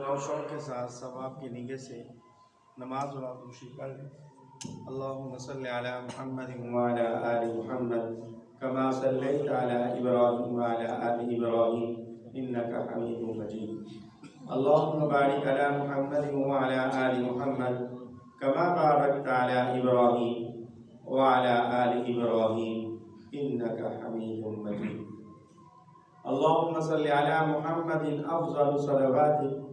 اور شوق کے ساتھ ثواب کی نیت سے نماز و خوشی کر لیں۔ اللہم صلی علی محمد وعلی آل محمد کما صلیت علی ابراہیم وعلی آل ابراہیم انک حمید مجید۔ اللہم بارک علی محمد وعلی آل محمد کما بارکت علی ابراہیم وعلی آل ابراہیم انک حمید مجید۔ اللہم صلی علی محمد افضل صلواتک۔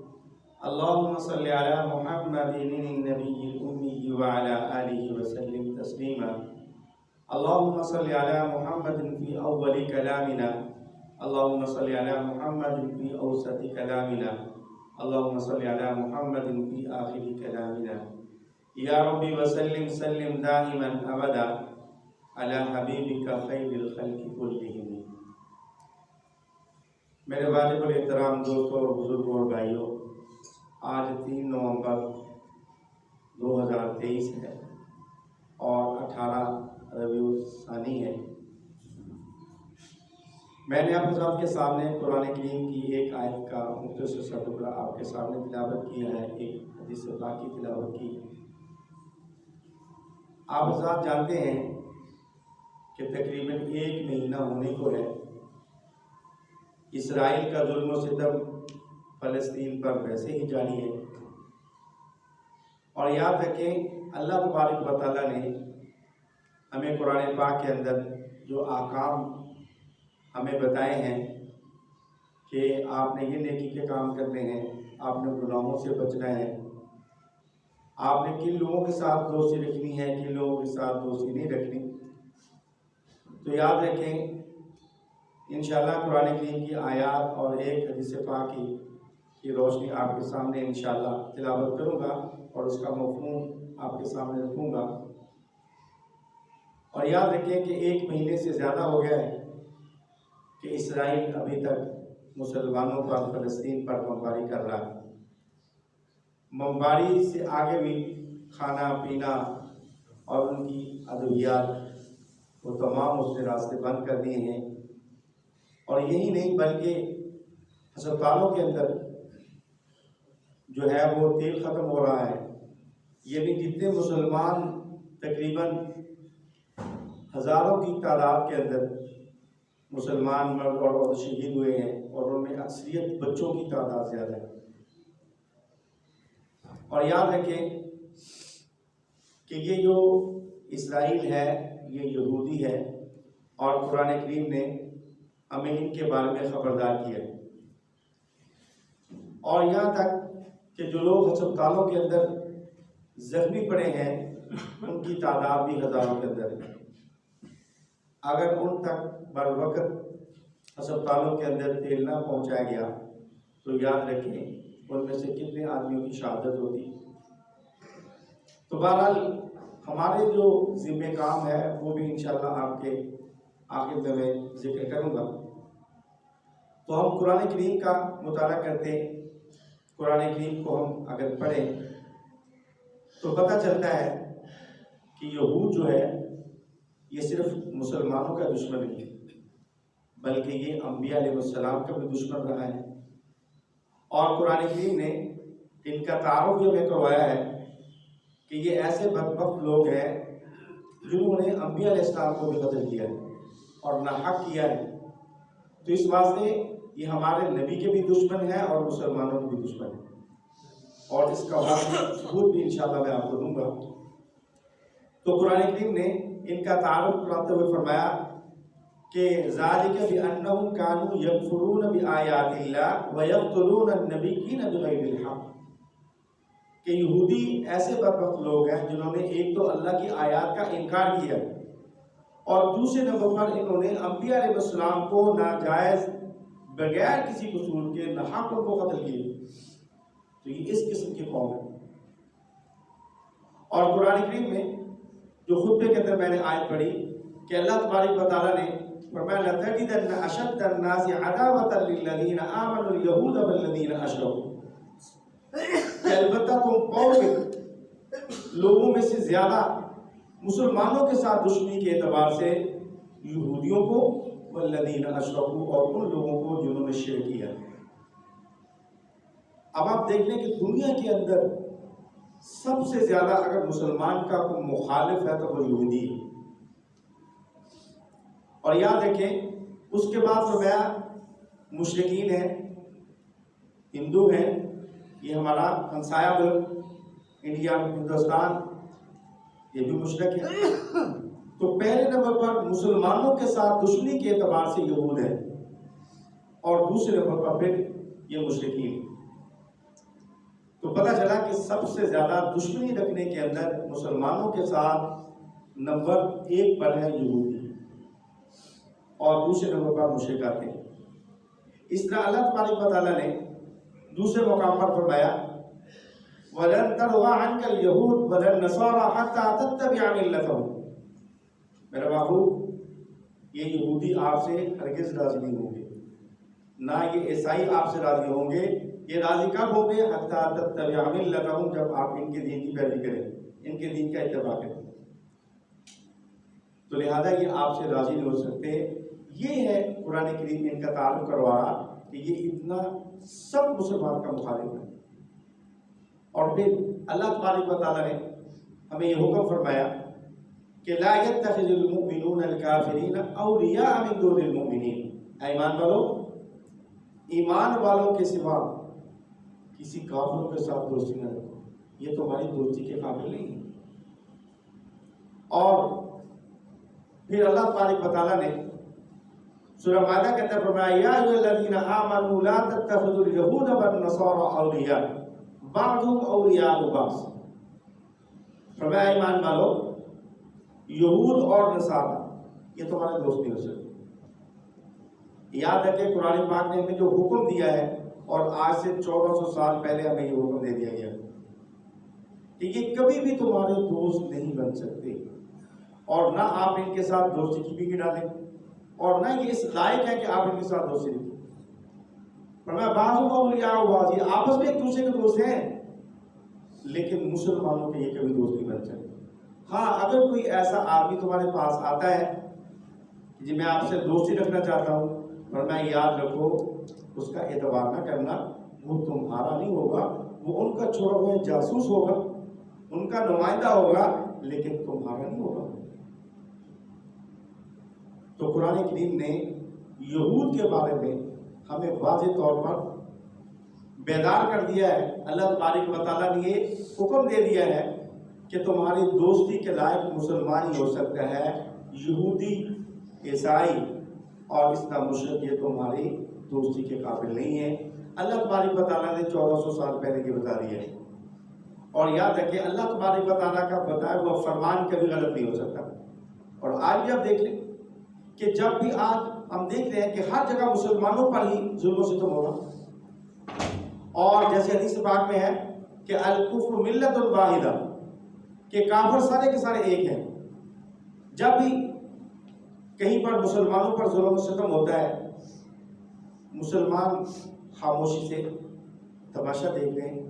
اللہم صلی علی محمد النبی الامی وعلی آلہ وسلم تسلیما۔ اللہم صلی علی محمد فی اول کلامنا۔ اللہم صلی علی محمد فی اوسط کلامنا۔ اللہم صلی علی محمد فی آخر کلامنا۔ یا ربی وسلم سلم دائما ابدا علی حبیبک خیر الخلق کلہم۔ میرے واجب الاحترام دوستوں اور بزرگوں اور بھائیوں، آج 3 نومبر 2023 ہے اور 18 ربیع الثانی ہے۔ میں نے آپ حضرات کے سامنے قرآن کریم کی ایک آیت کا مختصر سا ٹکڑا آپ کے سامنے تلاوت کیا ہے، ایک حدیث پاک کی تلاوت کی ہے۔ آپ حضرات جانتے ہیں کہ تقریباً 1 مہینہ ہونے کو ہے اسرائیل کا ظلم و ستم فلسطین پر ویسے ہی جاری ہے، اور یاد رکھیں اللہ تبارک و تعالیٰ نے ہمیں قرآن پاک کے اندر جو احکام ہمیں بتائے ہیں کہ آپ نے یہ نیکی کے کام کرنے ہیں، آپ نے گناہوں سے بچنا ہے، آپ نے کن لوگوں کے ساتھ دوستی رکھنی ہے، کن لوگوں کے ساتھ دوستی نہیں رکھنی۔ تو یاد رکھیں انشاءاللہ قرآن کریم کی آیات اور ایک حدیث پاک کی روشنی آپ کے سامنے انشاءاللہ تلاوت کروں گا اور اس کا مفہوم آپ کے سامنے رکھوں گا۔ اور یاد رکھیں کہ 1 مہینے سے زیادہ ہو گیا ہے کہ اسرائیل ابھی تک مسلمانوں پر، فلسطین پر بمباری کر رہا ہے۔ بمباری سے آگے بھی کھانا پینا اور ان کی ادویات وہ تمام اس نے راستے بند کر دیے ہیں، اور یہی نہیں بلکہ ہسپتالوں کے اندر جو ہے وہ تیل ختم ہو رہا ہے۔ یعنی جتنے مسلمان تقریباً ہزاروں کی تعداد کے اندر مسلمان مرد اور عورت شہید ہوئے ہیں، اور ان میں اکثریت بچوں کی تعداد زیادہ ہے۔ اور یاد رکھیں کہ یہ جو اسرائیل ہے یہ یہودی ہے، اور قرآن کریم نے ہمیں ان کے بارے میں خبردار کیا ہے، اور یہاں تک کہ جو لوگ ہسپتالوں کے اندر زخمی پڑے ہیں ان کی تعداد بھی ہزاروں کے اندر ہے۔ اگر ان تک بر وقت ہسپتالوں کے اندر تیل نہ پہنچایا گیا تو یاد رکھیں ان میں سے کتنے آدمیوں کی شہادت ہوتی۔ تو بہرحال ہمارے جو ذمہ کام ہے وہ بھی انشاءاللہ آپ کے آخر میں ذکر کروں گا۔ تو ہم قرآن کریم کا مطالعہ کرتے ہیں، قرآن کریم کو ہم اگر پڑھیں تو پتہ چلتا ہے کہ یہود جو ہے یہ صرف مسلمانوں کا دشمن نہیں ہے، بلکہ یہ انبیاء علیہ السلام کا بھی دشمن رہا ہے۔ اور قرآن کریم نے ان کا تعارف یہ ہمیں کروایا ہے کہ یہ ایسے بدبخت لوگ ہیں جنہوں نے انبیاء علیہ السلام کو بھی قتل کیا ہے اور ناحق کیا ہے۔ تو اس واسطے یہ ہمارے نبی کے بھی دشمن ہے اور مسلمانوں کے بھی دشمن ہے، اور اس کا واقعی ثبوت بھی انشاءاللہ میں آپ کو دوں گا۔ تو قرآن کریم نے ان کا تعارف کراتے ہوئے فرمایا کہ ذالک بأنہم کانوا یکفرون بآیات اللہ ویقتلون النبیین بغیر الحق، کہ یہودی ایسے بدبخت لوگ ہیں جنہوں نے ایک تو اللہ کی آیات کا انکار کیا اور دوسرے نمبر پر انہوں نے انبیاء علیہ السلام کو ناجائز بغیر کسی قصور کے ناحق ان کو قتل کیے۔ تو یہ اس قسم کی قوم ہے۔ اور قرآن کریم میں جو خطبے کے اندر میں نے آیت پڑھی کہ اللہ تبارک و تعالیٰ نے فرمایا لَتَجِدَنَّ أَشَدَّ النَّاسِ عَدَاوَةً لِلَّذِينَ آمَنُوا الْيَهُودَ وَالَّذِينَ أَشْرَكُوا، کہ البتہ تم پاؤ گے لوگوں میں سے زیادہ مسلمانوں کے ساتھ دشمنی کے اعتبار سے یہودیوں کو، والذین اشرکوا، اور ان لوگوں کو جنہوں نے شرک کیا۔ اب آپ دیکھ لیں کہ دنیا کے اندر سب سے زیادہ اگر مسلمان کا کوئی مخالف ہے تو وہ یہودی ہے. اور یاد رکھیں اس کے بعد فرمایا مشرکین ہیں، ہندو ہیں، یہ ہمارا ہمسایہ ملک انڈیا ہندوستان یہ بھی مشرک ہے. تو پہلے نمبر پر مسلمانوں کے ساتھ دشمنی کے اعتبار سے یہود ہے، اور دوسرے نمبر پر پھر یہ مشرکین. تو پتہ چلا کہ سب سے زیادہ دشمنی رکھنے کے اندر مسلمانوں کے ساتھ نمبر 1 پر ہے یہودی، اور دوسرے نمبر پر مشرکات ہیں. اس طرح اللہ تبارک و تعالیٰ نے دوسرے مقام پر فرمایا وَلَن تَرْضَىٰ عَنْكَ الْيَهُودُ وَلَا النَّصَارَىٰ حَتَّىٰ تَتَّبِعَ مِلَّتَهُمْ. میرے محبوب یہ یہودی آپ سے ہرگز راضی نہیں ہوں گے، نہ یہ عیسائی آپ سے راضی ہوں گے. یہ راضی کب ہوں گے؟ حَتَّىٰ تَتَّبِعَ مِلَّتَهُمْ، جب آپ ان کے دین کی پیروی کریں، ان کے دین کا اتباع کریں. تو لہذا یہ آپ سے راضی نہیں ہو سکتے. یہ ہے قرآن کریم ان کا تعارف کروا رہا کہ یہ اتنا سب مسلمان کا مخالف ہے. اور پھر اللہ تبارک و تعالیٰ نے ہمیں یہ حکم فرمایا کہ لا يتخذ المؤمنون الكافرین اولیاء من دون المؤمنین. ایمان والوں، ایمان والوں کے سوا کسی کافروں کے ساتھ دوستی نہ رکھو، یہ تمہاری دوستی کے قابل نہیں ہے. اور پھر اللہ تبارک و تعالیٰ نے سورہ مائدہ کے اندر فرمایا یا ایھا الذین آمنوا لا تتخذوا اليہود والنصارى اولیاء بعضهم اولیاء بعض. فرمایا ایمان والو، یہود اور نصارہ یہ تمہارے دوست نہیں ہو سکتے. یاد رکھیں قرآن پاک نے ہمیں جو حکم دیا ہے، اور آج سے 1400 سال پہلے ہمیں یہ حکم دے دیا گیا کہ یہ کبھی بھی تمہارے دوست نہیں بن سکتے، اور نہ آپ ان کے ساتھ دوستی کی بھی ڈالیں، اور نہ یہ اس لائق ہے کہ آپ ان کے ساتھ دوستی رکھیں. فرمایا بعض اولیاء بعض، یہ آپس میں ایک دوسرے کے دوست ہیں، لیکن مسلمانوں کے یہ کبھی دوست نہیں بن سکتے. ہاں اگر کوئی ایسا آدمی تمہارے پاس آتا ہے کہ جی میں آپ سے دوستی رکھنا چاہتا ہوں، فرمایا یاد رکھو اس کا اعتبار نہ کرنا، وہ تمہارا نہیں ہوگا، وہ ان کا چھوڑا ہوا جاسوس ہوگا، ان کا نمائندہ ہوگا، لیکن تمہارا نہیں ہوگا. تو قرآن کریم نے یہود کے بارے میں ہمیں واضح طور پر بیدار کر دیا ہے. اللہ تبارک و تعالیٰ نے یہ حکم دے دیا ہے کہ تمہاری دوستی کے لائق مسلمان ہی ہو سکتا ہے، یہودی، عیسائی اور اس طرح مشرک یہ تمہاری دوستی کے قابل نہیں ہے. اللہ تبارک و تعالیٰ نے 1400 سال پہلے یہ بتا دیا ہے. اور یاد رکھیں اللہ تبارک و تعالیٰ کا بتایا ہوا فرمان کبھی غلط نہیں ہو سکتا. اور آج بھی آپ دیکھ لیں کہ جب بھی آج ہم دیکھ رہے ہیں کہ ہر جگہ مسلمانوں پر ہی ظلم و ستم ہو رہا، اور جیسے حدیث پاک میں ہے کہ الکفر ملت واحدہ، کہ کافر سارے کے سارے ایک ہیں. جب بھی کہیں پر مسلمانوں پر ظلم و ستم ہوتا ہے، مسلمان خاموشی سے تماشا دیکھ رہے ہیں،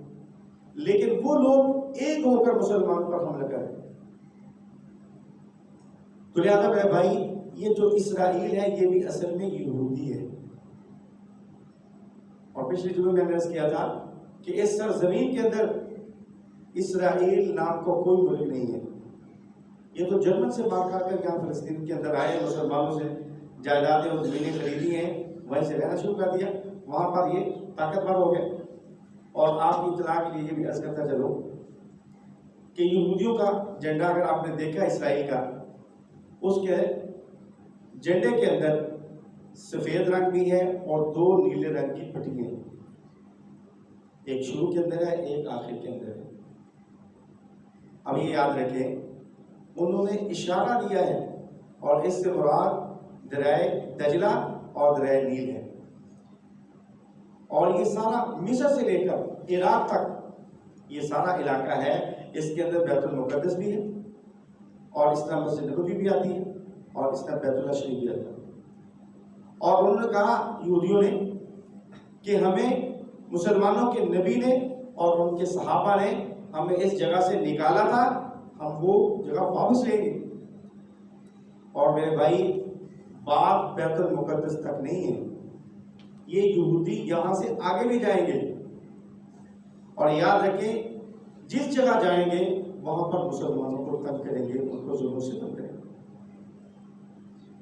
لیکن وہ لوگ ایک ہو کر مسلمانوں پر حملہ کریں. تو لہٰذا میرے بھائی، یہ جو اسرائیل ہے یہ بھی اصل میں یہودی ہے. اور پچھلے جمعے میں نے عرض کیا تھا کہ اس سرزمین کے اندر اسرائیل نام کا کوئی ملک نہیں ہے. یہ تو جرمن سے مار کھا کر یہاں فلسطین کے اندر آئے، مسلمانوں سے جائیدادیں اور زمینیں خریدی ہیں، وہیں سے رہنا شروع کر دیا، وہاں پر یہ طاقتور ہو گئے. اور آپ کی اطلاع کے لیے یہ بھی عرض کرتا چلو کہ یہودیوں کا جھنڈا اگر آپ نے دیکھا اسرائیل کا، اس کے جھنڈے کے اندر سفید رنگ بھی ہے اور 2 نیلے رنگ کی پٹیاں ہیں، ایک شروع کے اندر ہے، ایک آخر کے اندر ہے. اب یہ یاد رکھیں انہوں نے اشارہ دیا ہے، اور اس سے مراد دریائے دجلہ اور دریائے نیل ہے. اور یہ سارا مصر سے لے کر عراق تک یہ سارا علاقہ ہے. اس کے اندر بیت المقدس بھی ہے، اور اس طرح مسجد نبوی بھی آتی ہے، اور اس طرح بیت اللہ شریف بھی آتا ہے. اور انہوں نے کہا یہودیوں نے کہ ہمیں مسلمانوں کے نبی نے اور ان کے صحابہ نے ہمیں اس جگہ سے نکالا تھا، ہم وہ جگہ واپس لیں گے. اور میرے بھائی بات بیت المقدس تک نہیں ہے، یہ یہودی یہاں سے آگے بھی جائیں گے. اور یاد رکھیں جس جگہ جائیں گے وہاں پر مسلمانوں کو تنگ کریں گے، ان کو ظلم سے تنگ کریں گے.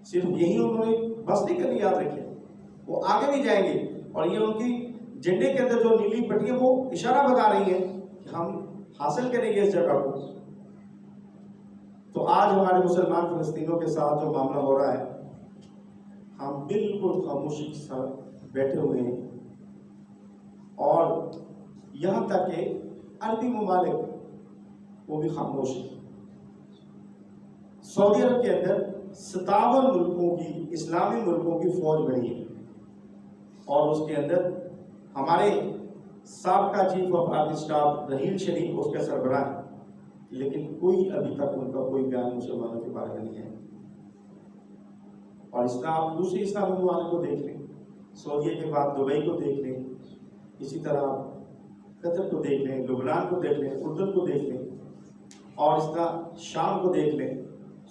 صرف یہی انہوں نے بس نہیں کرنی، یاد رکھیں وہ آگے بھی جائیں گے. اور یہ ان کی جھنڈے کے اندر جو نیلی پٹی ہے وہ اشارہ بتا رہی ہے کہ ہم حاصل کریں گے اس جگہ کو. تو آج ہمارے مسلمان فلسطینیوں کے ساتھ جو معاملہ ہو رہا ہے، ہم بالکل خاموشی کے ساتھ بیٹھے ہوئے ہیں. اور یہاں تک کہ عربی ممالک وہ بھی خاموش ہیں. سعودی عرب کے اندر 57 ملکوں کی، اسلامی ملکوں کی فوج بنی ہے، اور اس کے اندر ہمارے سابقہ chief of army staff Raheel Sharif اس کا سربراہ ہے، لیکن کوئی ابھی تک ان کا کوئی بیان مسلمانوں کے بارے میں نہیں ہے. اور اسلام دوسری اسلامی ممالک کو دیکھ لیں، سعودیہ کے بعد دبئی کو دیکھ لیں، اسی طرح قطر کو دیکھ لیں، لبنان کو دیکھ لیں، اردن کو دیکھ لیں، اور اس طرح شام کو دیکھ لیں،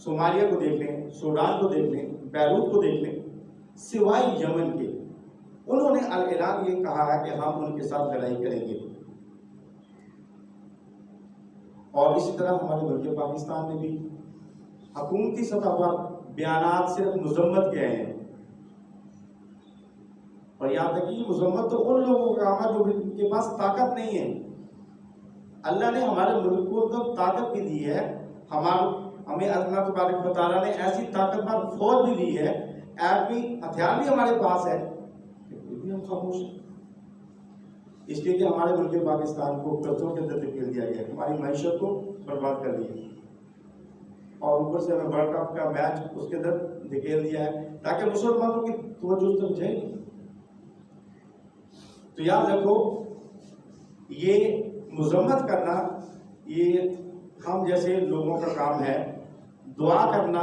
صومالیہ کو دیکھ لیں، سوڈان کو دیکھ لیں، بیروت کو دیکھ لیں، سوائے یمن کے. انہوں نے اعلان یہ کہا ہے کہ ہم ان کے ساتھ لڑائی کریں گے. اور اسی طرح ہمارے ملک پاکستان میں بھی حکومتی سطح پر بیانات صرف مذمت کے ہیں. اور یاد رکھیے یہ مذمت تو ان لوگوں کا کام ہے جو ان کے پاس طاقت نہیں ہے. اللہ نے ہمارے ملک کو تو طاقت بھی دی ہے، ہمیں اللہ تبارک و تعالیٰ نے ایسی طاقتور فوج بھی دی ہے، ایٹمی ہتھیار بھی ہمارے پاس ہے، پھر بھی ہم خاموش ہیں. اس لیے کہ ہمارے ملک پاکستان کو قرضوں کے اندر دھکیل دیا گیا، ہماری معیشت کو برباد کر دیا، اور اوپر سے ہمیں ورلڈ کپ کا میچ اس کے اندر دھکیل دیا ہے تاکہ مسلمانوں کی توجہ اس طرف جائے. تو یاد رکھو یہ مذمت کرنا یہ ہم جیسے لوگوں کا کام ہے. دعا کرنا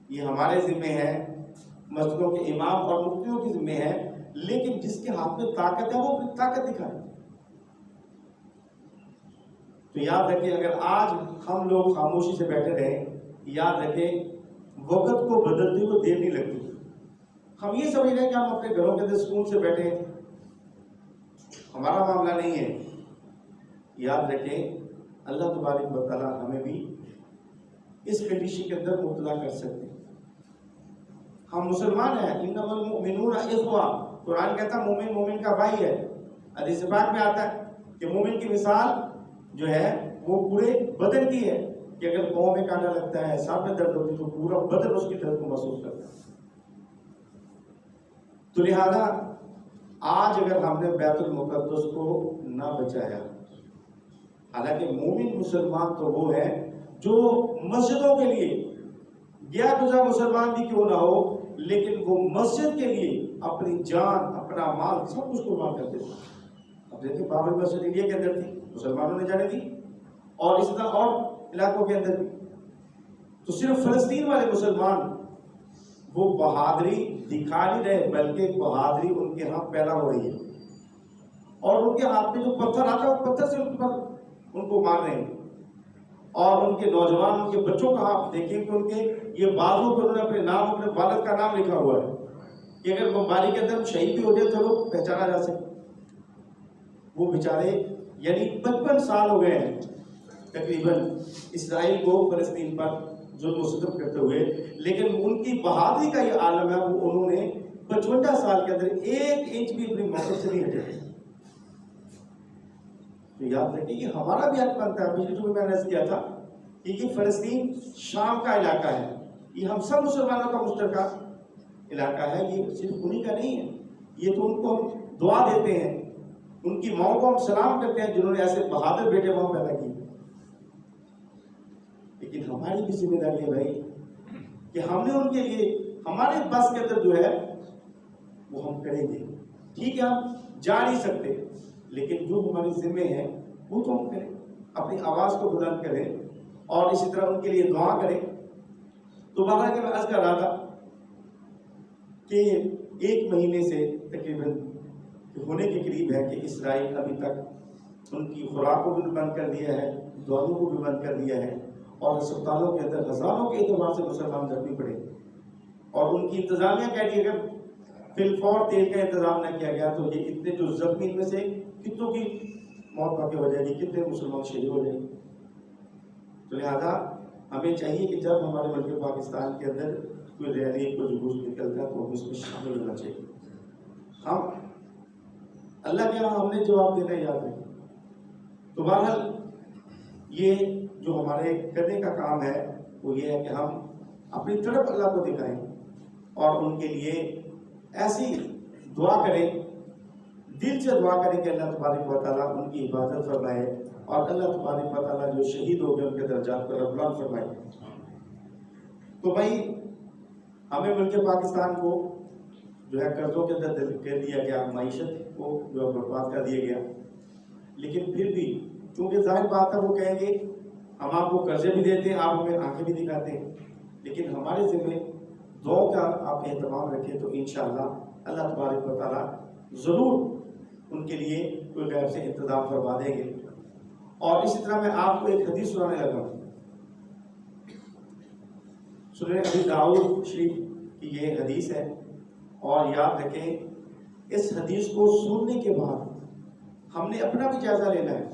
یہ ہمارے ذمہ ہے، مسجدوں کے امام اور مفتیوں کی ذمہ ہے، لیکن جس کے ہاتھ میں طاقت ہے وہ اپنی طاقت دکھائے. تو یاد رکھیں اگر آج ہم لوگ خاموشی سے بیٹھے رہیں، یاد رکھیں وقت کو بدلتے ہوئے دیر نہیں لگتی. ہم یہ سمجھ رہے ہیں کہ ہم اپنے گھروں کے اندر سکون سے بیٹھے، ہمارا معاملہ نہیں ہے. یاد رکھیں اللہ تبارک و تعالیٰ ہمیں بھی اس کنڈیشن کے اندر مبتلا کر سکتے ہیں. ہم مسلمان ہیں، انما المؤمنون اخوہ، قرآن کہتا ہے مومن مومن کا بھائی ہے. حدیث پاک میں آتا ہے کہ مومن کی مثال جو ہے وہ پورے بدن کی ہے، کہ اگر پاؤں میں کانٹا لگتا ہے، ساتھ میں درد ہوتی ہے تو پورا بدن اس کی درد کو محسوس کرتا ہے. تو لہذا آج اگر ہم نے بیت المقدس کو نہ بچایا، حالانکہ مومن مسلمان تو وہ ہے جو مسجدوں کے لیے گیا گزرا مسلمان بھی کیوں نہ ہو، لیکن وہ مسجد کے لیے اپنی جان، اپنا مال سب کچھ قربان کرتے تھے. اب دیکھیں بابری مسجد انڈیا کے اندر تھی، مسلمانوں نے جانے دی، اور اس طرح اور علاقوں کے اندر بھی. تو صرف فلسطین والے مسلمان وہ بہادری دکھا نہیں رہے، بلکہ بہادری ان کے ہاں پیدا ہو رہی ہے، اور ان کے ہاتھ میں جو پتھر آتا ہے وہ پتھر سے ان کو مار رہے ہیں. اور ان کے نوجوان، ان کے بچوں کا آپ دیکھیں کہ ان کے یہ بازو پر انہوں نے اپنے نام، اپنے والد کا نام لکھا ہوا ہے کہ اگر بمباری کے اندر شہید بھی ہو جائے تو لوگ پہچانا جا سکے. وہ بیچارے یعنی 55 سال ہو گئے ہیں تقریباً اسرائیل کو فلسطین پر ظلم و ستم کرتے ہوئے، لیکن ان کی بہادری کا یہ عالم ہے، وہ انہوں نے 55 سال کے اندر 1 انچ بھی اپنی موقف سے نہیں ہٹے. تو یاد رکھیں یہ ہمارا بھی حق بنتا ہے. پچھلے جو میں نے عرض کیا تھا کہ یہ فلسطین شام کا علاقہ ہے، یہ ہم سب مسلمانوں کا مشترکہ علاقہ ہے، یہ صرف انہی کا نہیں ہے. یہ تو ان کو ہم دعا دیتے ہیں، ان کی ماؤں کو ہم سلام کرتے ہیں جنہوں نے ایسے بہادر بیٹے وہاں پیدا کیے. لیکن ہماری بھی ذمہ داری ہے بھائی کہ ہم نے ان کے لیے ہمارے بس کے اندر جو ہے وہ ہم کریں گے. ٹھیک ہے ہم جا نہیں سکتے، لیکن جو ہمارے ذمہ ہے وہ تو ہم کریں، اپنی آواز کو بلند کریں اور اسی طرح ان کے لیے دعا کریں. تو بہرحال کہ میں عرض کر رہا تھا کہ 1 مہینے سے تقریباً ہونے کے قریب ہے کہ اسرائیل ابھی تک ان کی خوراک کو بھی بند کر دیا ہے، دعاؤں کو بھی بند کر دیا ہے، اور ہسپتالوں کے اندر ہزاروں کے اعتبار سے مسلمان زخمی پڑے. اور ان کی انتظامیہ کہہ رہی ہے اگر فی الفور تیل کا انتظام نہ کیا گیا تو یہ اتنے جو زخمی ان میں سے کتنوں کی موت واقع ہو جائے گی، کتنے مسلمان شہید ہو جائیں گے. تو لہٰذا ہمیں چاہیے کہ جب ہمارے ملک پاکستان کے اندر کوئی ریلی کوئی جلوس نکلتا ہے تو ہم اس میں شامل ہونا چاہیے. ہم اللہ کے یہاں ہم نے جواب دینا یاد ہے. تو بہرحال یہ جو ہمارے کرنے کا کام ہے وہ یہ ہے کہ ہم اپنی طرف اللہ کو دکھائیں اور ان کے لیے ایسی دعا کریں، دل سے دعا کریں کہ اللہ تبارک و تعالیٰ ان کی حفاظت فرمائے اور اللہ تبارک و تعالیٰ جو شہید ہو گئے ان کے درجات کو بلند فرمائے. تو بھائی ہمیں ملک پاکستان کو جو ہے قرضوں کے اندر کر دیا گیا، معیشت کو جو ہے برباد کر دیا گیا. لیکن پھر بھی چونکہ ظاہر بات ہے وہ کہیں گے ہم آپ کو قرضے بھی دیتے ہیں، آپ ہمیں آنکھیں بھی دکھاتے ہیں، لیکن ہمارے ذمہ دعاؤں کا آپ اہتمام رکھیں تو انشاءاللہ اللہ تبارک و تعالیٰ ضرور ان کے لیے کوئی غیب سے انتظام فرما دیں گے. اور اسی طرح میں آپ کو ایک حدیث سنانے لگا ہوں. سنن ابی داؤد شریف کی یہ حدیث ہے، اور یاد رکھیں اس حدیث کو سننے کے بعد ہم نے اپنا بھی جائزہ لینا ہے.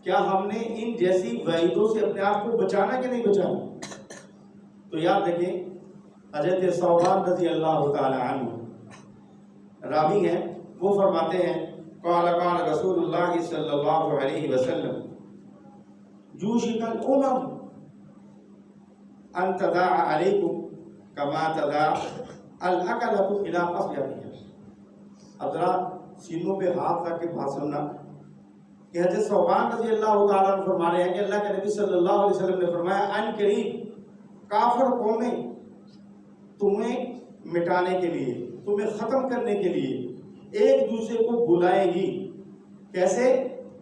کیا ہم نے ان جیسی وعیدوں سے اپنے آپ کو بچانا کہ نہیں بچانا؟ تو یاد رکھیں حضرت ثوبان رضی اللہ تعالی عنہ راوی ہیں، وہ فرماتے ہیں قال قال رسول اللہ صلی اللہ علیہ وسلم یوشک الامم ان تداع علیکم کما تداع الاکلۃ الی قصیتها. اب ذرا سینوں پہ ہاتھ رکھ کے بات سننا کہ حضرت ثوبان رضی اللہ تعالیٰ عنہ فرما رہے ہیں کہ اللہ کے نبی صلی اللہ علیہ وسلم نے فرمایا ان قریب کافر قومیں تمہیں مٹانے کے لیے، تمہیں ختم کرنے کے لیے ایک دوسرے کو بلائیں گی. کیسے؟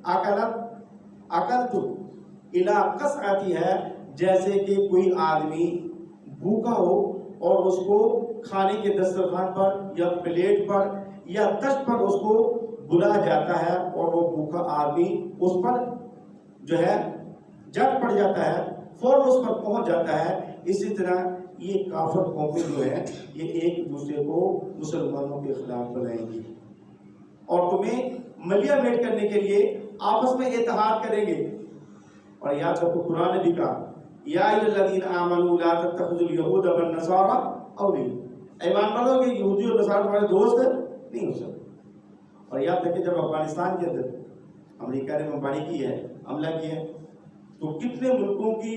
اکلت الی قصعتی ہے، جیسے کہ کوئی آدمی بھوکا ہو اور اس کو کھانے کے دسترخوان پر یا پلیٹ پر یا تشت پر اس کو بلایا جاتا ہے اور وہ بھوکا آدمی اس پر جو ہے جٹ پڑ جاتا ہے، فوراً اس پر پہنچ جاتا ہے. اسی طرح یہ کافر قومیں جو ہے یہ ایک دوسرے کو مسلمانوں کے خلاف بلائیں گی اور تمہیں ملیا میٹ کرنے کے لیے آپس میں اتحاد کریں گے. اور یاد رکھو قرآن نے بھی کہا یا ایھا الذین آمنوا لا تتخذوا اليہود والنصارى اولیاء، ایمان والو کہ یہودی اور نصارہ تمہارے دوست نہیں ہو سکتے. اور یاد رکھیں جب افغانستان کے اندر امریکہ نے بمباری کی ہے، حملہ کیا ہے، تو کتنے ملکوں کی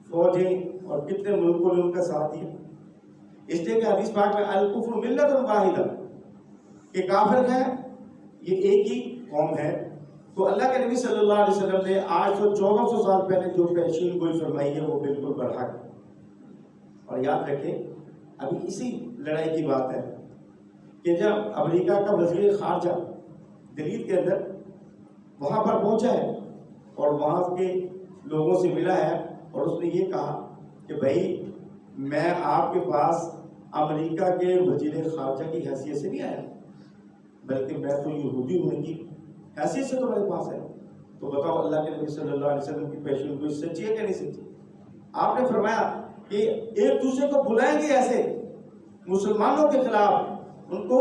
فوجیں اور کتنے ملکوں نے ان کا ساتھ دیا. اس لیے کہ حدیث پاک میں الکفر ملت واحدہ کہ کافر ہے یہ ایک ہی قوم ہے. تو اللہ کے نبی صلی اللہ علیہ وسلم نے آج تو 1400 سال پہلے جو پیشین گوئی فرمائی ہے وہ بالکل برحق. اور یاد رکھیں ابھی اسی لڑائی کی بات ہے کہ جب امریکہ کا وزیر خارجہ دلی کے اندر وہاں پر پہنچا ہے اور وہاں کے لوگوں سے ملا ہے اور اس نے یہ کہا کہ بھائی میں آپ کے پاس امریکہ کے وزیر خارجہ کی حیثیت سے نہیں آیا، بلکہ میں تو یہودی ہونے کی حیثیت سے تمہارے پاس ہے. تو بتاؤ اللہ کے نبی صلی اللہ علیہ وسلم کی پیشن گوئی سچی ہے کہ نہیں سچی؟ آپ نے فرمایا کہ ایک دوسرے کو بلائیں گے ایسے مسلمانوں کے خلاف ان کو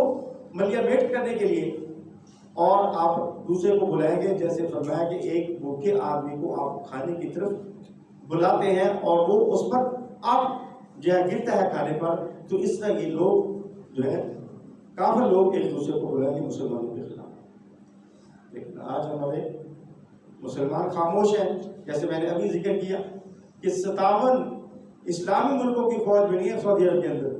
ملیا میٹ کرنے کے لیے، اور آپ دوسرے کو بلائیں گے جیسے فرمایا کہ ایک بھوکے آدمی کو آپ کھانے کی طرف بلاتے ہیں اور وہ اس پر آپ جو ہے گرتا ہے کھانے پر. تو اس طرح یہ لوگ جو ہے کافر لوگ ایک دوسرے کو بلائیں گے مسلمانوں کے خلاف. لیکن آج ہمارے مسلمان خاموش ہیں. جیسے میں نے ابھی ذکر کیا کہ 57 اسلامی ملکوں کی فوج بنی ہے سعودی عرب کے اندر،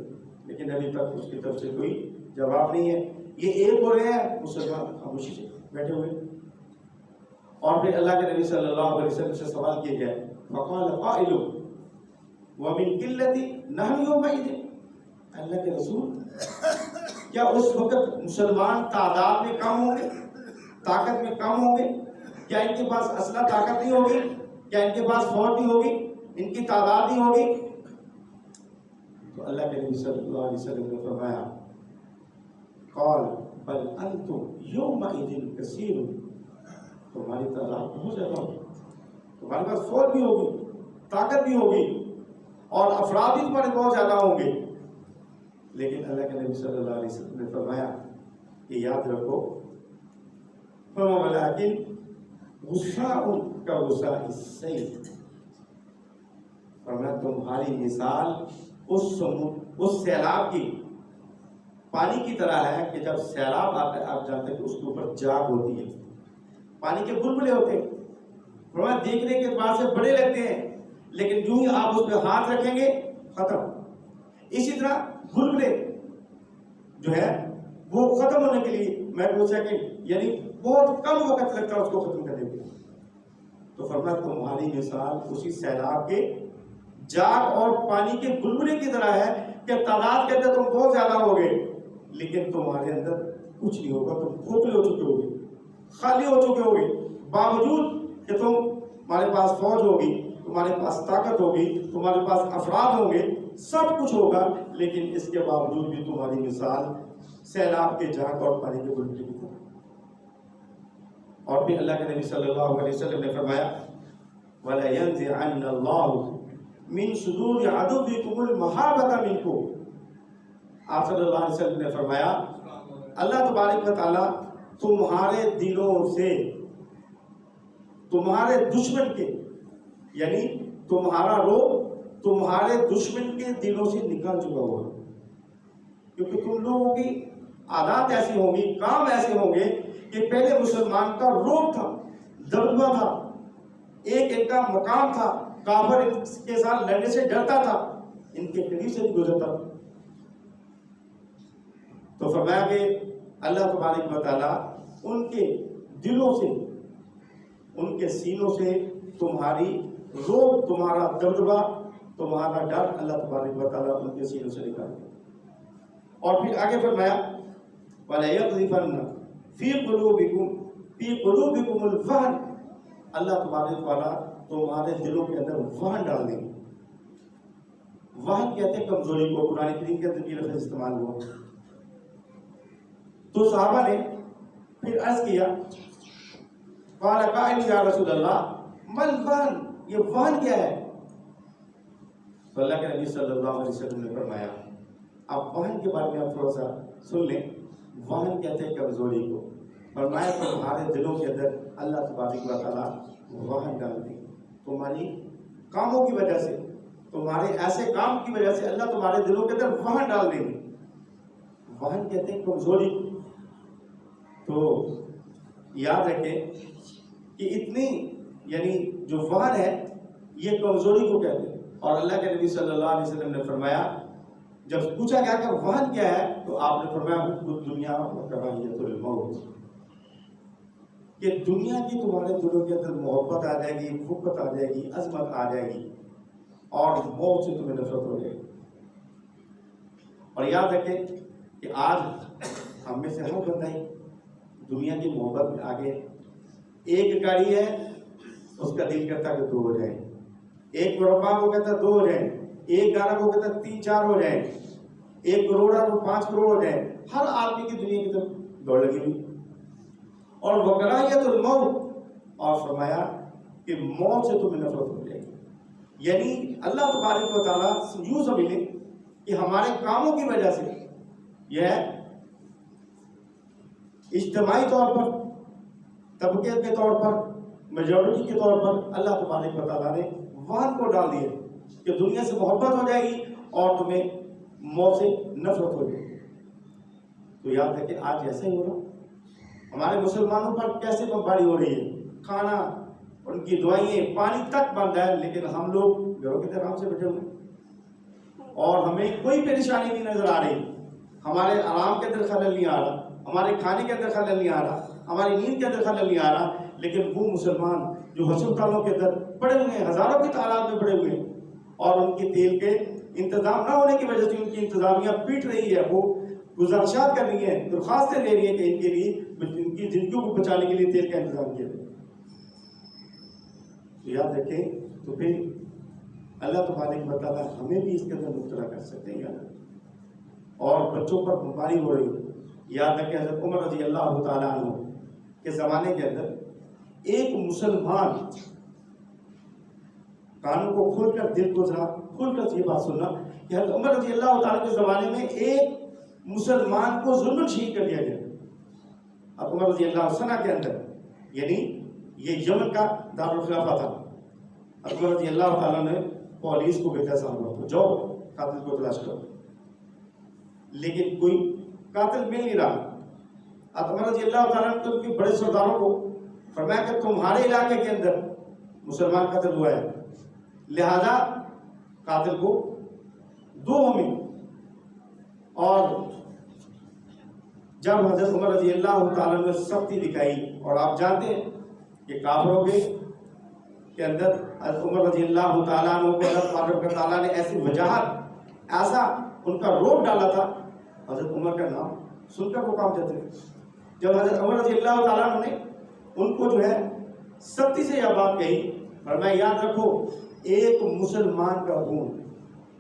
لیکن ابھی تک اس کی طرف سے کوئی جواب نہیں ہے. یہ ایک ہو رہے ہیں مسلمان خاموشی سے بیٹھے ہوئے. اور پھر اللہ کے نبی صلی اللہ علیہ وسلم سے سوال کیا گیا فقال قائل ومن قلت نحن یومئذ، اللہ کے رسول کیا اس وقت مسلمان تعداد میں کم ہوں گے، طاقت میں کم ہوں گے؟ کیا ان کے پاس اسلحہ طاقت نہیں ہوگی؟ کیا ان کے پاس فوج نہیں ہوگی؟ ان کی تعداد نہیں ہوگی؟ تو اللہ کے نبی صلی اللہ علیہ وسلم نے فرمایا قال بل انتم یومئذ کثیر، تمہاری تعداد بہت زیادہ ہوگی، تمہارے پاس فوج بھی ہوگی، طاقت بھی ہوگی اور افراد بھی تمہارے بہت زیادہ ہوں گے. لیکن اللہ کے نبی صلی اللہ علیہ وسلم نے فرمایا کہ یاد رکھو ولیکن غصہ ان کا غصہ اس سے فرمایا تمہاری مثال اس سیلاب کی پانی کی طرح ہے کہ جب سیلاب آتا ہے آپ جانتے ہیں کہ اس کے اوپر جاگ ہوتی ہے، پانی کے بلبلے ہوتے ہیں، فرمایا دیکھنے کے بعد سے بڑے لگتے ہیں لیکن جو ہی آپ اس پہ ہاتھ رکھیں گے ختم۔ اسی طرح بلبلے جو ہے وہ ختم ہونے کے لیے محدود سیکنڈ یعنی بہت کم وقت لگتا ہے اس کو ختم کرنے کے لیے۔ تو فرمایا تمہاری مثال اسی سیلاب کے جاگ اور پانی کے بلبلے کی طرح ہے کہ تعداد کے اندر تم بہت زیادہ ہوگے لیکن تمہارے اندر کچھ نہیں ہوگا، تم کھوکھلے ہو چکے ہوگے، خالی ہو چکے ہوگے، باوجود کہ تمہارے پاس فوج ہوگی، تمہارے پاس طاقت ہوگی، تمہارے پاس افراد ہوں گے، سب کچھ ہوگا، لیکن اس کے باوجود بھی تمہاری مثال سیلاب کے جاگ اور پانی کے بلبلے کی طرح۔ اور پھر اللہ کے نبی صلی اللہ علیہ وسلم نے فرمایا وَلَا يَنزِعَنَّ اللَّهُ مِن صُدُورِ عَدُوِّكُمُ الْمَحَابَّةَ مِنكُمْ۔ آپ صلی اللہ علیہ وسلم نے فرمایا اللہ تبارک و تعالیٰ تمہارے دلوں سے تمہارے دشمن کے یعنی تمہارا روب تمہارے دشمن کے دلوں سے نکل چکا ہوا، کیونکہ تم لوگوں کی عادات ایسی ہوں گی، کام ایسے ہوں گے کہ پہلے مسلمان کا روب تھا، دبدبہ تھا، ایک کا مقام تھا، کافر ان کے ساتھ لڑنے سے ڈرتا تھا، ان کے قریب سے بھی گزرتا تھا۔ تو فرمایا کہ اللہ تبارک و تعالیٰ ان کے دلوں سے ان کے سینوں سے تمہاری روب، تمہارا دبدبہ، تمہارا ڈر اللہ تبارک و تعالیٰ ان کے سینوں سے نکال دے۔ اور پھر آگے فرمایا وَلَا يَقْذِفَنَّ فِي قُلُوبِكُمُ الْوَهْنَ، اللہ تبارک و تعالیٰ تمہارے دلوں کے اندر وہن ڈال دیں گے۔ وہن کہتے ہیں کمزوری کو، قرآن کریم کے اندر یہ لفظ استعمال ہوا۔ تو صحابہ نے پھر عرض کیا قال قائل یا رسول اللہ مل وہن، یہ وہن کیا ہے؟ تو اللہ کے نبی صلی اللہ علیہ وسلم نے فرمایا اب وہن کے بارے میں آپ تھوڑا سا سن لیں۔ وہن کہتے ہیں کمزوری کو، فرمایا تمہارے دلوں کے اندر اللہ تبارک و تعالیٰ وہن ڈال دیں، تمہاری کاموں کی وجہ سے، تمہارے ایسے کام کی وجہ سے اللہ تمہارے دلوں کے اندر وہن ڈال دیں گے۔ وہن کہتے ہیں کمزوری۔ تو یاد رکھیں کہ اتنی یعنی جو وہن ہے یہ کمزوری کو کہتے ہیں۔ اور اللہ کے نبی صلی اللہ علیہ وسلم نے فرمایا جب پوچھا گیا کہ وہن کیا ہے تو آپ نے فرمایا حب دنیا و کراہیت الموت، کہ دنیا کی تمہارے دلوں کے اندر محبت آ جائے گی، محبت آ جائے گی، عظمت آ جائے گی اور موت سے تمہیں نفرت ہو جائے گی۔ اور یاد رکھیں کہ آج ہم میں سے ہر بندہ ہی دنیا کی محبت میں آگے، ایک گاڑی ہے اس کا دل کرتا ہے کہ 2 ہو جائیں، ایک مربع کو کہتا ہے 2 ہو جائیں، ایک گاڑی کو کہتا ہے 3-4 ہو جائیں، ایک کروڑ کو 5 کروڑ ہو جائیں۔ ہر آدمی کی دنیا کی طرف دوڑ لگی ہوئی۔ اور وکراہیت الموت، اور فرمایا کہ موت سے تمہیں نفرت ہو جائے گی۔ یعنی اللہ تبارک و تعالیٰ یوں سمجھیں کہ ہمارے کاموں کی وجہ سے یہ اجتماعی طور پر، طبقے کے طور پر، میجورٹی کے طور پر اللہ تبارک و تعالیٰ نے وہن کو ڈال دیا کہ دنیا سے محبت ہو جائے گی اور تمہیں موت سے نفرت ہو جائے گی۔ تو یاد ہے کہ آج ایسا ہی ہو رہا، ہمارے مسلمانوں پر کیسے بمباری ہو رہی ہے، کھانا، ان کی دعائیں، پانی تک بند ہے، لیکن ہم لوگ گھروں کے آرام سے بیٹھے ہوئے اور ہمیں کوئی پریشانی نہیں نظر آ رہی، ہمارے آرام کے اندر خلل نہیں آ رہا، ہمارے کھانے کے اندر خلل نہیں آ رہا، ہماری نیند کے اندر خلل نہیں آ رہا، لیکن وہ مسلمان جو ہسپتالوں کے اندر پڑے ہوئے ہیں، ہزاروں کی تعداد میں پڑے ہوئے ہیں، اور ان کے تیل کے انتظام نہ ہونے کی وجہ سے ان کی انتظامیہ پیٹ رہی ہے، وہ گزارشات کر رہی ہے، درخواستیں لے رہی ہے کہ ان کے لیے ان کی زندگیوں کو بچانے کے لیے تیل کا انتظام کیا جائے۔ تو یاد رکھیں، تو پھر اللہ تبارک و تعالیٰ ہمیں بھی اس کے اندر مبتلا کر سکتے ہیں یاد رکھیں۔ اور بچوں پر بمباری ہو رہی ہے، یاد رکھیں حضرت عمر رضی اللہ تعالیٰ عنہ کے زمانے کے اندر ایک مسلمان، کانوں کو کھول کر، دل کو ذرا کھول کر یہ بات سننا کہ حضرت عمر رضی اللہ تعالیٰ کے زمانے میں ایک مسلمان کو ظلم شہید کر دیا گیا۔ اب عمر رضی اللہ سنہ کے اندر یعنی یہ یمن کا دارالخلافہ تھا. عمر رضی اللہ تعالیٰ نے پولیس کو بھیجا صاحب کو جاؤ قاتل کو تلاش کرو، لیکن کوئی قاتل مل نہیں رہا. عمر رضی اللہ تعالیٰ نے تو ان کے بڑے سرداروں کو فرمایا کہ تمہارے علاقے کے اندر مسلمان قتل ہوا ہے، لہذا قاتل کو دو ہمیں. اور جب حضرت عمر رضی اللہ تعالیٰ نے سختی دکھائی، اور آپ جانتے ہیں کہ کافروں کے اندر حضرت عمر رضی اللہ تعالیٰ عنہ کو اللہ تبارک و تعالیٰ نے ایسی وجاہت، ایسا ان کا روپ ڈالا تھا، حضرت عمر کا نام سن کر وہ کام جاتے تھے. جب حضرت عمر رضی اللہ تعالیٰ عنہ نے ان کو جو ہے سختی سے یہ بات کہی، فرمایا یاد رکھو ایک مسلمان کا خون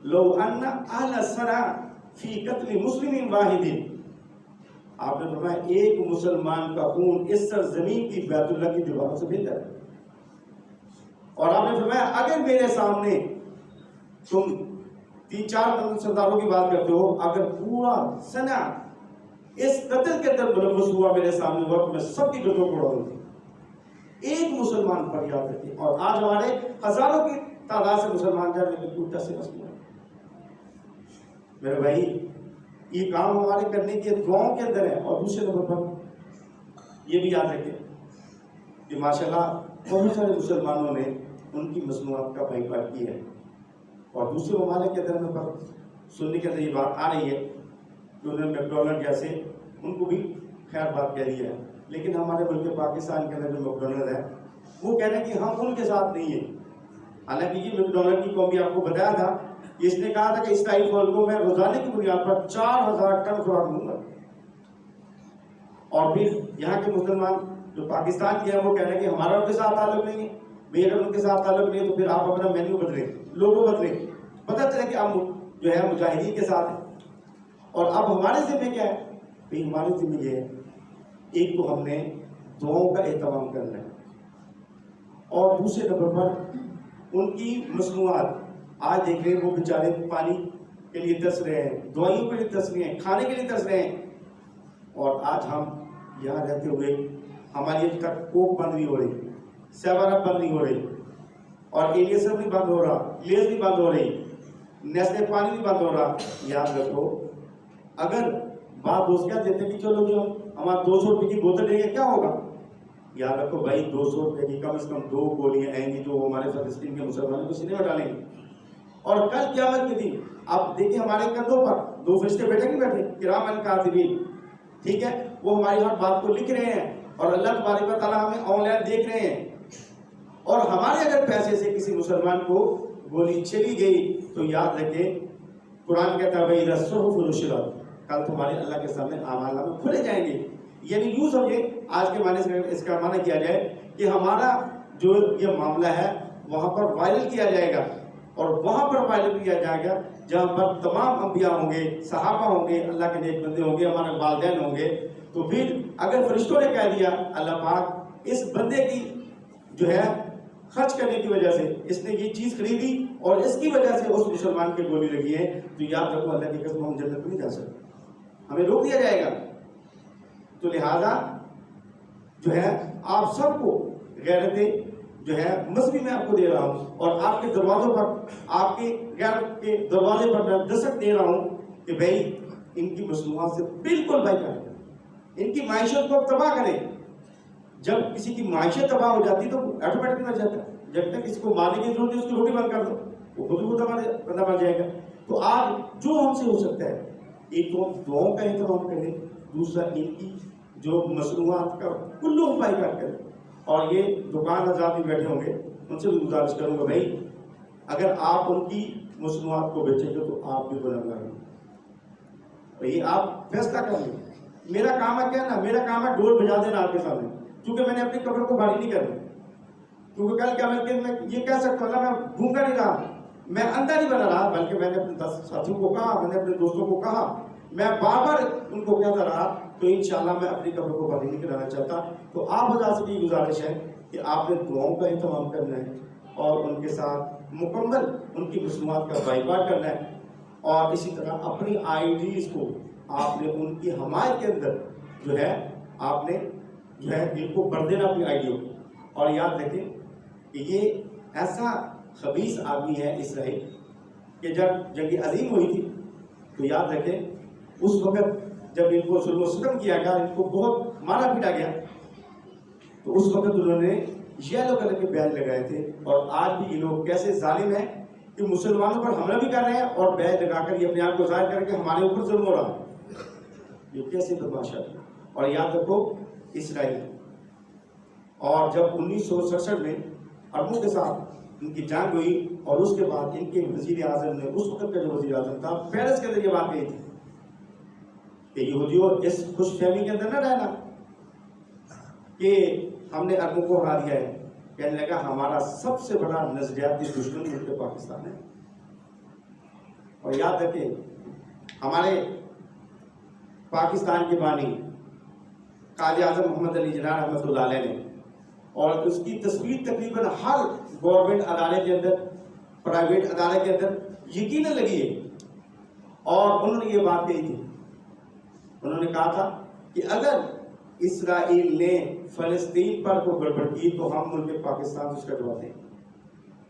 لو ان اہل سنا فی قتل مسلم واحد، آپ نے فرمایا ایک مسلمان کا خون اس سرزمین کی بیت اللہ کی دیواروں سے بہتر ہے. اور آپ نے فرمایا اگر میرے سامنے تم 3-4 سرداروں کی بات کرتے ہو، اگر پورا سنا اس قتل کے اندر ملوث ہوا میرے سامنے ہوا تو میں سب کی گردوں کو اڑا دوں گی. ایک مسلمان پر یاد رکھیں. اور آج ہمارے ہزاروں کی تعداد سے مسلمان جا رہے ہیں، الٹا سے مسئلہ. میرے بھائی یہ کام ہمارے کرنے کے دعاؤں کے اندر ہے. اور دوسرے نمبر پر یہ بھی یاد رکھیں کہ ماشاءاللہ بہت سارے مسلمانوں نے ان کی مصنوعات کا بائیکاٹ کیا ہے. اور دوسرے ممالک کے اندر پر سننے کے اندر یہ بات آ رہی ہے کہ انہوں نے میکڈونلڈ جیسے ان کو بھی خیر بات کہہ رہی ہے. لیکن ہمارے ملک پاکستان کے اندر جو میکڈونلڈ ہے وہ کہہ رہے ہیں کہ ہم ان کے ساتھ نہیں ہیں. حالانکہ یہ میکڈونلڈ کی قوم بھی آپ کو بتایا تھا کہ اس نے کہا تھا کہ اسرائیل فوج کو میں روزانے کی بنیاد پر 4000 ٹن خوراک دوں گا. اور پھر یہاں کے مسلمان جو پاکستان کے ہیں وہ کہہ رہے ہیں کہ ہمارا ان کے ساتھ تعلق نہیں ہے. بھئی اگر ان کے ساتھ تعلق نہیں ہے تو پھر آپ اپنا مینیو بدلیں، لوگو بدلیں، پتہ چلے کہ آپ جو ہے مجاہدین کے ساتھ ہیں. اور اب ہمارے ذمہ کیا ہے؟ بھئی ہمارے ذمہ یہ ہے ایک تو ہم نے دعاؤں کا اہتمام کرنا ہے، اور دوسرے نمبر پر ان کی مصنوعات آج دیکھ رہے ہیں وہ بیچارے پانی کے لیے ترس رہے ہیں، دوائیوں کے لیے ترس رہے ہیں، کھانے کے لیے ترس رہے ہیں. اور آج ہم یہاں رہتے ہوئے ہماری اب تک کوک بند نہیں ہو رہی، 7 بند نہیں ہو رہی، اور ایلیسر بھی بند ہو رہا، لیز بھی بند ہو رہی، نیسلے پانی بھی بند ہو رہا. یاد رکھو اگر بات دوست کیا دیتے کہ چلو جو ہمارا 200 روپے کی بوتل لیں گے کیا ہوگا؟ یاد رکھو بھائی 200 روپے کی کم از کم 2 گولیاں آئیں گی جو ہمارے فلسطین کے مسلمانوں کو سینے میں ڈالیں گے. اور کل قیامت کے دن آپ دیکھیں ہمارے کندھوں پر 2 فرشتے بیٹھے نہیں بیٹھے، کرامن کاتبین، ٹھیک ہے، وہ ہماری ہر بات کو لکھ رہے ہیں، اور اللہ تبارک و تعالیٰ ہمیں آن لائن دیکھ رہے ہیں. اور ہمارے اگر پیسے سے کسی مسلمان کو گولی چلی گئی تو یاد رکھیں قرآن کہتا ہے بھائی الصحف نشرت، کل تمہارے اللہ کے سامنے اعمال نامے کھلے جائیں گے. یعنی یوں سمجھے آج کے معنی سے اس کا معنی کیا جائے کہ ہمارا جو یہ معاملہ ہے وہاں پر وائرل کیا جائے گا، اور وہاں پر وائرل کیا جائے گا جہاں پر تمام انبیاء ہوں گے، صحابہ ہوں گے، اللہ کے نیک بندے ہوں گے، ہمارے والدین ہوں گے. تو پھر اگر فرشتوں نے کہہ دیا اللہ پاک اس بندے کی جو ہے خرچ کرنے کی وجہ سے اس نے یہ چیز خریدی اور اس کی وجہ سے اس مسلمان کے گولی لگی ہے، تو یاد رکھو اللہ کی قسم ہم جنت نہیں جا سکتے، ہمیں روک دیا جائے گا. تو لہذا جو ہے آپ سب کو غیرت جو ہے مذہبی میں آپ کو دے رہا ہوں، اور آپ کے دروازوں پر، آپ کے غیرت کے دروازے پر میں دستک دے رہا ہوں کہ بھائی ان کی مصنوعات سے بالکل بائیکاٹ کریں، ان کی معیشت کو تباہ کریں. جب کسی کی معیشت تباہ ہو جاتی تو آٹومیٹک مر جاتا ہے. جب تک کسی کو مارنے کی ضرورت ہے اس کی روٹی بند کر دو، وہ خود ہی بندہ مر جائے گا. تو آج جو ہم سے ہو سکتا ہے ایک تو دعاؤں کا اہتمام کریں، دوسرا ان کی جو مصنوعات کا کلو بائیکاٹ کریں. اور یہ دکان حضرات بھی بیٹھے ہوں گے ان سے بھی گزارش کروں گا بھائی اگر آپ ان کی مصنوعات کو بیچیں گے تو آپ بھی گنہگار ہیں. یہ آپ فیصلہ کر لیں. میرا کام ہے کیا نا، میرا کام ہے ڈھول بجا دینا آپ کے سامنے، کیونکہ میں نے اپنی قبر کو بھاری نہیں کرنا. کیونکہ کل کیا میں یہ کہہ سکتا ہوں میں بھونکا نہیں رہا، میں اندھا نہیں بنا رہا، بلکہ میں نے اپنے 10 ساتھیوں کو کہا، میں نے اپنے دوستوں کو کہا، میں بار بار ان کو کہتا رہا. تو انشاءاللہ میں اپنی قبر کو بھاری نہیں کرانا چاہتا. تو آپ حضرات سے یہ گزارش ہے کہ آپ نے دعاؤں کا اہتمام کرنا ہے، اور ان کے ساتھ مکمل ان کی مصنوعات کا بائیکاٹ کرنا ہے. اور اسی طرح اپنی آئیڈیز کو آپ نے ان کی حمایت کے اندر جو ہے آپ نے جو ہے ان کو بڑھ دینا اپنی آئیڈیوں. اور یاد رکھیں کہ یہ ایسا خبیث آدمی ہے اسرائیل کہ جب جنگ عظیم ہوئی تھی تو یاد رکھیں اس وقت جب ان کو ظلم و ستم کیا گیا، ان کو بہت مارا پیٹا گیا، تو اس وقت انہوں نے یلو کلر کے بیج لگائے تھے. اور آج بھی یہ لوگ کیسے ظالم ہیں کہ مسلمانوں پر حملہ بھی کر رہے ہیں اور بیج لگا کر یہ اپنے آپ کو ظاہر کر کے ہمارے اوپر ظلم ہو رہا ہے. یہ کیسے بدماشا ہے. اور یاد رکھو اسرائیل، اور جب 1967 میں عربوں کے ساتھ ان کی جنگ ہوئی اور اس کے بعد ان کے وزیر اعظم نے، اس وقت کا جو وزیر اعظم تھا، پیرس کے اندر یہ بات کہی تھی کہ یہودیوں اس خوش فہمی کے اندر نہ رہنا کہ ہم نے عربوں کو ہرا دیا ہے. کہنے لگا ہمارا سب سے بڑا نظریاتی دشمن ملک پاکستان ہے. اور یاد رکھیں ہمارے پاکستان کے بانی قائد اعظم محمد علی جناح رحمۃ اللہ علیہ نے، اور اس کی تصویر تقریباً ہر گورنمنٹ ادارے کے اندر، پرائیویٹ ادارے کے اندر یقیناً لگی ہے. اور انہوں نے یہ بات کہی تھی، انہوں نے کہا تھا کہ اگر اسرائیل نے فلسطین پر کو گڑبڑ کی تو ہم ملک پاکستان سے اس کا جواب دیں.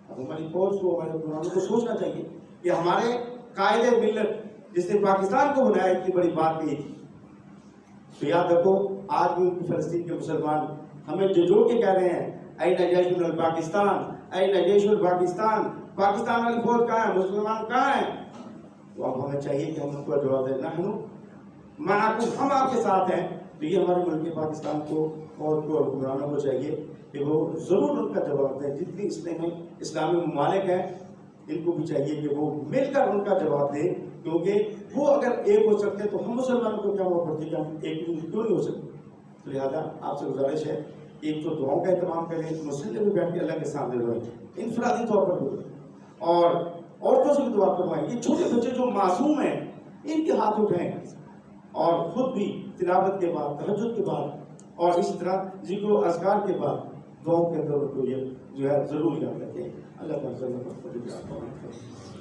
اب ہماری فوج کو، ہمارے حکمرانوں کو سوچنا چاہیے کہ ہمارے قائد ملت جس نے پاکستان کو بنایا اتنی بڑی بات کہی تھی. تو یاد رکھو آج بھی فلسطین کے مسلمان ہمیں جو کے کہہ رہے ہیں این جیش الپاکستان، این جیش الپاکستان، پاکستان والی فوج کہاں ہے، مسلمان کہاں ہیں. تو اب ہمیں چاہیے کہ ہم ان کو جواب دیں. ہم آپ کے ساتھ ہیں. تو یہ ہمارے ملک پاکستان کو اور حکمرانوں کو چاہیے کہ وہ ضرور ان کا جواب دیں. جتنی اسلامی ممالک ہیں ان کو بھی چاہیے کہ وہ مل کر ان کا جواب دیں، کیونکہ وہ اگر ایک ہو سکتے تو ہم مسلمانوں کو کیا موقع پڑتی کہ ہم ایک کیوں نہیں ہو سکتے. تو لہٰذا آپ سے گزارش ہے ایک تو دعاؤں کا اہتمام کریں، مسلم بھی بیٹھ کے اللہ کے سامنے روئیں، انفرادی طور پر بھی، اور عورتوں سے بھی دعا کروائیں. یہ چھوٹے بچے جو معصوم ہیں ان کے ہاتھ اٹھائیں، اور خود بھی تلاوت کے بعد، تہجد کے بعد، اور اسی طرح ذکر و اذکار کے بعد دعاؤں کے اندر کو یہ جو ہے ضرور یاد رکھیں. اللہ تعالیٰ